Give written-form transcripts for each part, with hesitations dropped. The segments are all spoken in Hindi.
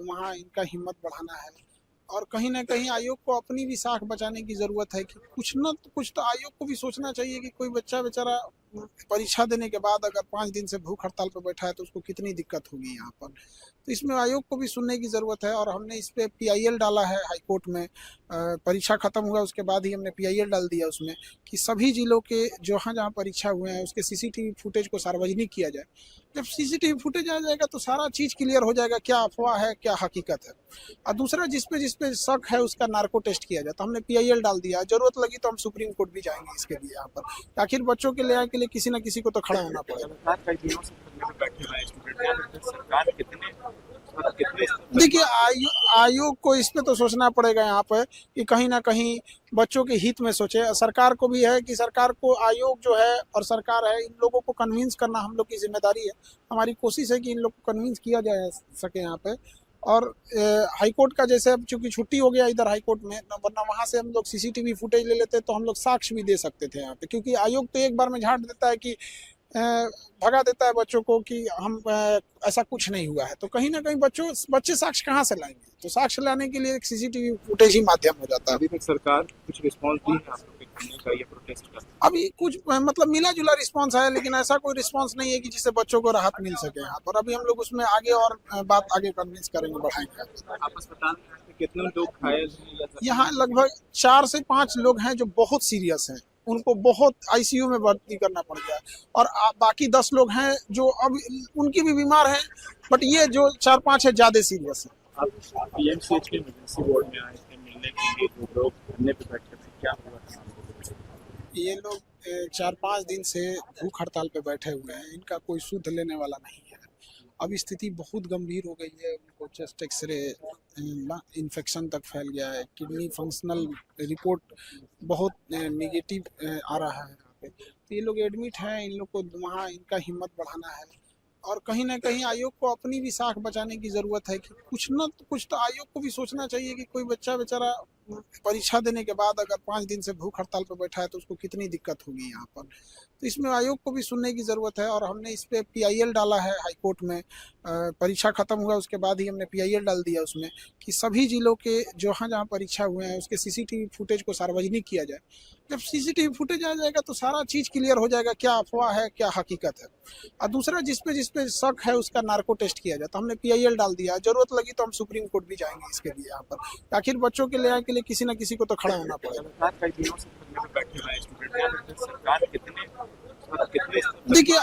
वहाँ इनका हिम्मत बढ़ाना है। और कहीं न कहीं आयोग को अपनी भी साख बचाने की ज़रूरत है कि कुछ न कुछ तो आयोग को भी सोचना चाहिए कि कोई बच्चा बेचारा परीक्षा देने के बाद अगर 5 दिन से भूख हड़ताल पे बैठा है तो उसको कितनी दिक्कत होगी यहाँ पर। तो इसमें आयोग को भी सुनने की ज़रूरत है और हमने इस पे पीआईएल डाला है हाई कोर्ट में। परीक्षा खत्म हुआ उसके बाद ही हमने पीआईएल डाल दिया उसमें कि सभी जिलों के जहाँ-जहाँ परीक्षा हुए हैं उसके सीसीटीवी फुटेज को सार्वजनिक किया जाए। जब सीसीटीवी फुटेज आ जाएगा तो सारा चीज़ क्लियर हो जाएगा, क्या अफ़वाह है, क्या हकीकत है। और दूसरा जिस पे शक है उसका नार्को टेस्ट किया जाए। तो हमने पीआईएल डाल दिया, ज़रूरत लगी तो हम सुप्रीम कोर्ट भी जाएँगे इसके लिए यहाँ पर। आखिर बच्चों के न्याय के लिए किसी न किसी को तो खड़ा होना पड़ेगा। लगातार कई दिनों से धरने पे बैठे हुए हैं स्टूडेंट, क्या लगता है सरकार कितने देखिए आयोग को इस पे तो सोचना पड़ेगा यहाँ पे कि कहीं न कहीं बच्चों के हित में सोचे। सरकार को भी है कि सरकार को आयोग जो है और सरकार है इन लोगों को कन्विंस करना हम लोग की ज़िम्मेदारी है। हमारी कोशिश है कि इन लोग को कन्विंस किया जा सके यहाँ पे। और हाई कोर्ट का जैसे अब चूँकि छुट्टी हो गया इधर हाई कोर्ट में, वरना वहाँ से हम लोग सीसीटीवी फुटेज ले लेते तो हम लोग साक्ष्य भी दे सकते थे यहाँ पे। क्योंकि आयोग तो एक बार में झाड़ देता है कि भगा देता है बच्चों को कि हम ऐसा कुछ नहीं हुआ है। तो कहीं ना कहीं बच्चे साक्ष्य कहाँ से लाएंगे? तो साक्ष्य लाने के लिए एक सीसीटीवी फुटेज ही माध्यम हो जाता है। अभी तक सरकार कुछ रिस्पॉन्स दी है आप लोग के धरने का या प्रोटेस्ट का? अभी कुछ मतलब मिला जुला रिस्पांस है, लेकिन ऐसा कोई रिस्पांस नहीं है कि जिससे बच्चों को राहत मिल सके यहाँ पर। अभी हम लोग उसमें आगे और बात आगे कन्विंस करेंगे, बढ़ाएंगे। आप अस्पताल में कितने लोग घायल हैं? यहाँ लगभग 4 से 5 लोग हैं जो बहुत सीरियस हैं, उनको बहुत आईसीयू में भर्ती करना पड़ गया। और बाकी 10 लोग हैं जो अब उनकी भी बीमार हैं, बट ये जो 4-5 है ज़्यादा सीरियस है। आप पीएमसीएच के इमरजेंसी वार्ड में आए थे मिलने के लिए, जो लोग धरने पे बैठे थे, क्या हुआ था? ये लोग 4-5 दिन से भूख हड़ताल पे बैठे हुए हैं, इनका कोई सुध लेने वाला नहीं है। अब स्थिति बहुत गंभीर हो गई है, उनको चेस्ट एक्सरे इन्फेक्शन तक फैल गया है, किडनी फंक्शनल रिपोर्ट बहुत नेगेटिव आ रहा है यहाँ पे। तो ये लोग एडमिट हैं, इन लोग को वहाँ इनका हिम्मत बढ़ाना है। और कहीं न कहीं आयोग को अपनी भी साख बचाने की ज़रूरत है कि कुछ न कुछ तो आयोग को भी सोचना चाहिए कि कोई बच्चा बेचारा परीक्षा देने के बाद अगर 5 दिन से भूख हड़ताल पे बैठा है तो उसको कितनी दिक्कत होगी यहाँ पर। तो इसमें आयोग को भी सुनने की ज़रूरत है और हमने इस पे पीआईएल डाला है हाई कोर्ट में। परीक्षा खत्म हुआ उसके बाद ही हमने पीआईएल डाल दिया उसमें कि सभी जिलों के जहाँ-जहाँ परीक्षा हुए हैं उसके सीसीटीवी फुटेज को सार्वजनिक किया जाए। जब सीसीटीवी फुटेज आ जाएगा तो सारा चीज़ क्लियर हो जाएगा, क्या अफ़वाह है, क्या हकीकत है। और दूसरा जिस पे शक है उसका नार्को टेस्ट किया जाए। तो हमने पीआईएल डाल दिया, ज़रूरत लगी तो हम सुप्रीम कोर्ट भी जाएँगे इसके लिए यहाँ पर। आखिर बच्चों के न्याय के लिए किसी न किसी को तो खड़ा होना पड़ेगा। लगातार कई दिनों से धरने पे बैठे हुए हैं स्टूडेंट, क्या लगता है सरकार कितने देखिए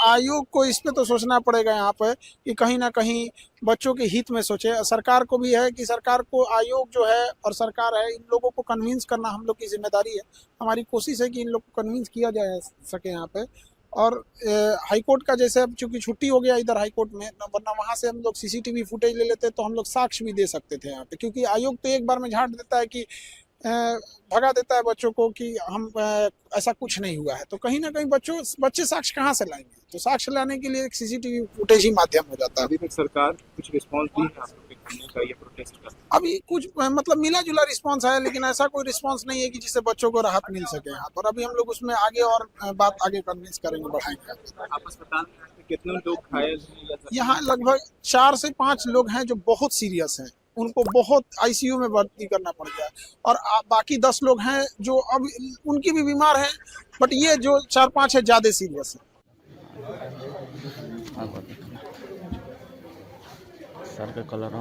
आयोग को इस पे तो सोचना पड़ेगा यहाँ पे कि कहीं ना कहीं बच्चों के हित में सोचे। सरकार को भी है कि सरकार को आयोग जो है और सरकार है इन लोगों को कन्विंस करना हम लोग की जिम्मेदारी है। हमारी कोशिश है कि इन लोग को कन्विंस किया जा सके यहाँ पे। और हाई कोर्ट का जैसे अब चूँकि छुट्टी हो गया इधर हाई कोर्ट में, वरना वहाँ से हम लोग सीसीटीवी फुटेज ले लेते तो हम लोग साक्ष्य भी दे सकते थे यहाँ पे। क्योंकि आयोग तो एक बार में झाड़ देता है कि भगा देता है बच्चों को कि हम ऐसा कुछ नहीं हुआ है। तो कहीं ना कहीं बच्चे साक्ष्य कहाँ से लाएंगे? तो साक्ष्य लाने के लिए एक सीसीटीवी फुटेज ही माध्यम हो जाता है। अभी तक सरकार कुछ रिस्पॉन्स दी है आप लोग के धरने का या प्रोटेस्ट का? अभी कुछ मतलब मिला जुला रिस्पांस है, लेकिन ऐसा कोई रिस्पांस नहीं है कि जिससे बच्चों को राहत मिल सके यहाँ पर। अभी हम लोग उसमें आगे और बात आगे कन्विंस करेंगे, बढ़ाएंगे। आप अस्पताल में कितने लोग घायल हैं? यहाँ लगभग 4 से 5 लोग हैं जो बहुत सीरियस हैं, उनको बहुत आईसीयू में भर्ती करना पड़ गया। और बाकी 10 लोग हैं जो अब उनकी भी बीमार हैं, बट ये जो 4-5 है ज़्यादा सीरियस है। सर के कलर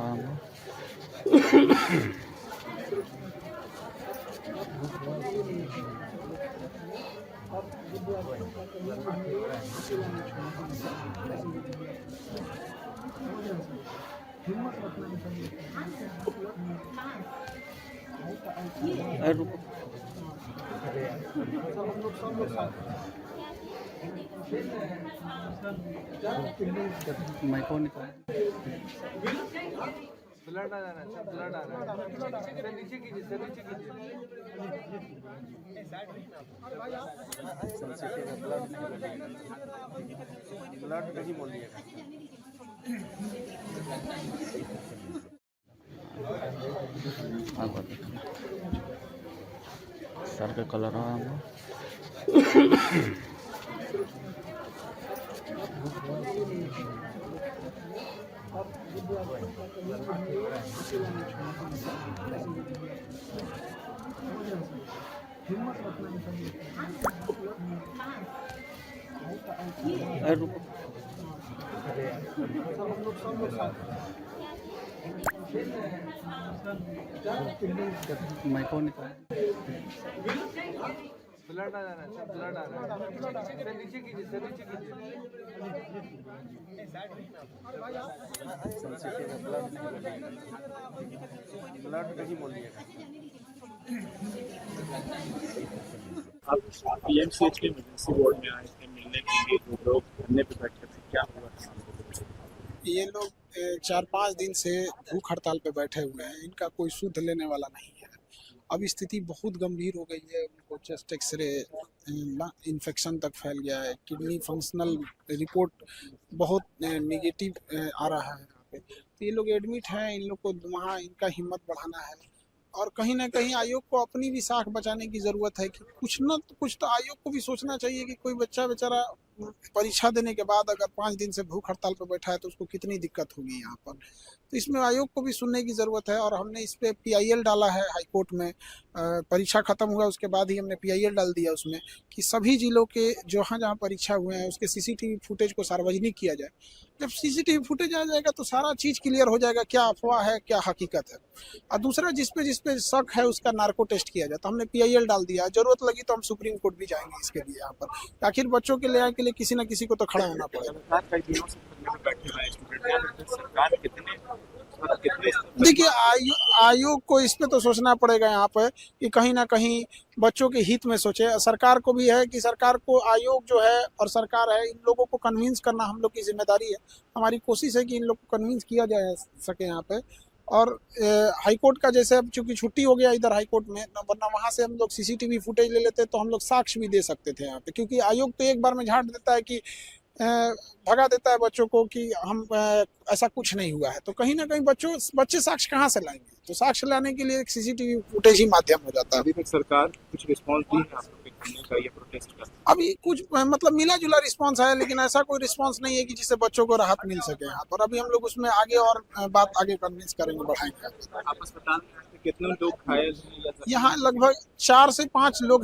माइको निकाल ब्लड आ रहा है सर, ब्लड आ रहा है सर, नीचे कीजिए सर, नीचे कीजिए। ब्लड नहीं बोलिएगा। सर के कलर अरे रुको माइको निकाल ब्लड आ रहा है सर, ब्लड आ रहा है सर, नीचे कीजिए सर, नीचे कीजिए। ब्लड नहीं बोलिएगा। आप पीएमसीएच के इमरजेंसी वार्ड में आए थे मिलने के लिए, जो लोग धरने पे बैठे थे, क्या हुआ था? ये लोग 4-5 दिन से भूख हड़ताल पे बैठे हुए हैं, इनका कोई सुध लेने वाला नहीं है। अब स्थिति बहुत गंभीर हो गई है, उनको चेस्ट एक्सरे इन्फेक्शन तक फैल गया है, किडनी फंक्शनल रिपोर्ट बहुत निगेटिव आ रहा है यहाँ पे। तो ये लोग एडमिट हैं, इन लोग को वहाँ इनका हिम्मत बढ़ाना है और कहीं ना कहीं आयोग को अपनी भी साख बचाने की ज़रूरत है कि कुछ तो आयोग को भी सोचना चाहिए कि कोई बच्चा बेचारा परीक्षा देने के बाद अगर 5 दिन से भूख हड़ताल पर बैठा है तो उसको कितनी दिक्कत होगी यहाँ पर। तो इसमें आयोग को भी सुनने की ज़रूरत है और हमने इस पर PIL डाला है हाईकोर्ट में। परीक्षा ख़त्म हुआ उसके बाद ही हमने PIL डाल दिया उसमें कि सभी जिलों के जहाँ जहाँ परीक्षा हुए हैं उसके CCTV फुटेज को सार्वजनिक किया जाए। जब CCTV फुटेज आ जाएगा तो सारा चीज़ क्लियर हो जाएगा, क्या अफवाह है क्या हकीकत है। और दूसरा जिस पे शक है उसका नार्को टेस्ट किया जाए। तो हमने PIL डाल दिया, ज़रूरत लगी तो हम सुप्रीम कोर्ट भी जाएंगे इसके लिए यहाँ पर। आखिर बच्चों के लिए किसी न किसी को तो खड़ा होना पड़ेगा। सरकार कई दिनों से धरने पे बैठे हुए हैं स्टूडेंट, सरकार कितने देखिए आयोग को इस पे तो सोचना पड़ेगा यहाँ पे कि कहीं ना कहीं बच्चों के हित में सोचे। सरकार को भी है कि सरकार को आयोग जो है और सरकार है, इन लोगों को कन्विंस करना हम लोग की जिम्मेदारी है। हमारी कोशिश है कि इन लोग को कन्विंस किया जा सके यहाँ पे। और हाईकोर्ट का जैसे अब चूंकि छुट्टी हो गया इधर हाईकोर्ट में, वरना वहाँ से हम लोग CCTV फुटेज ले लेते तो हम लोग साक्ष्य भी दे सकते थे यहाँ पे। क्योंकि आयोग तो एक बार में झाड़ देता है कि भगा देता है बच्चों को कि हम ऐसा कुछ नहीं हुआ है। तो कहीं ना कहीं बच्चे साक्ष्य कहाँ से लाएंगे? तो साक्ष्य लाने के लिए एक CCTV फुटेज ही माध्यम हो जाता है। अभी तक सरकार कुछ रिस्पॉन्स दी है आप लोग के धरने का या प्रोटेस्ट का? अभी कुछ मतलब मिला जुला रिस्पांस है, लेकिन ऐसा कोई रिस्पांस नहीं है कि जिससे बच्चों को राहत मिल सके यहाँ पर। अभी हम लोग उसमें आगे और बात आगे कन्विंस करेंगे, बढ़ाएंगे। आप अस्पताल में कितने लोग घायल हैं? यहाँ लगभग 4 से 5 लोग हैं।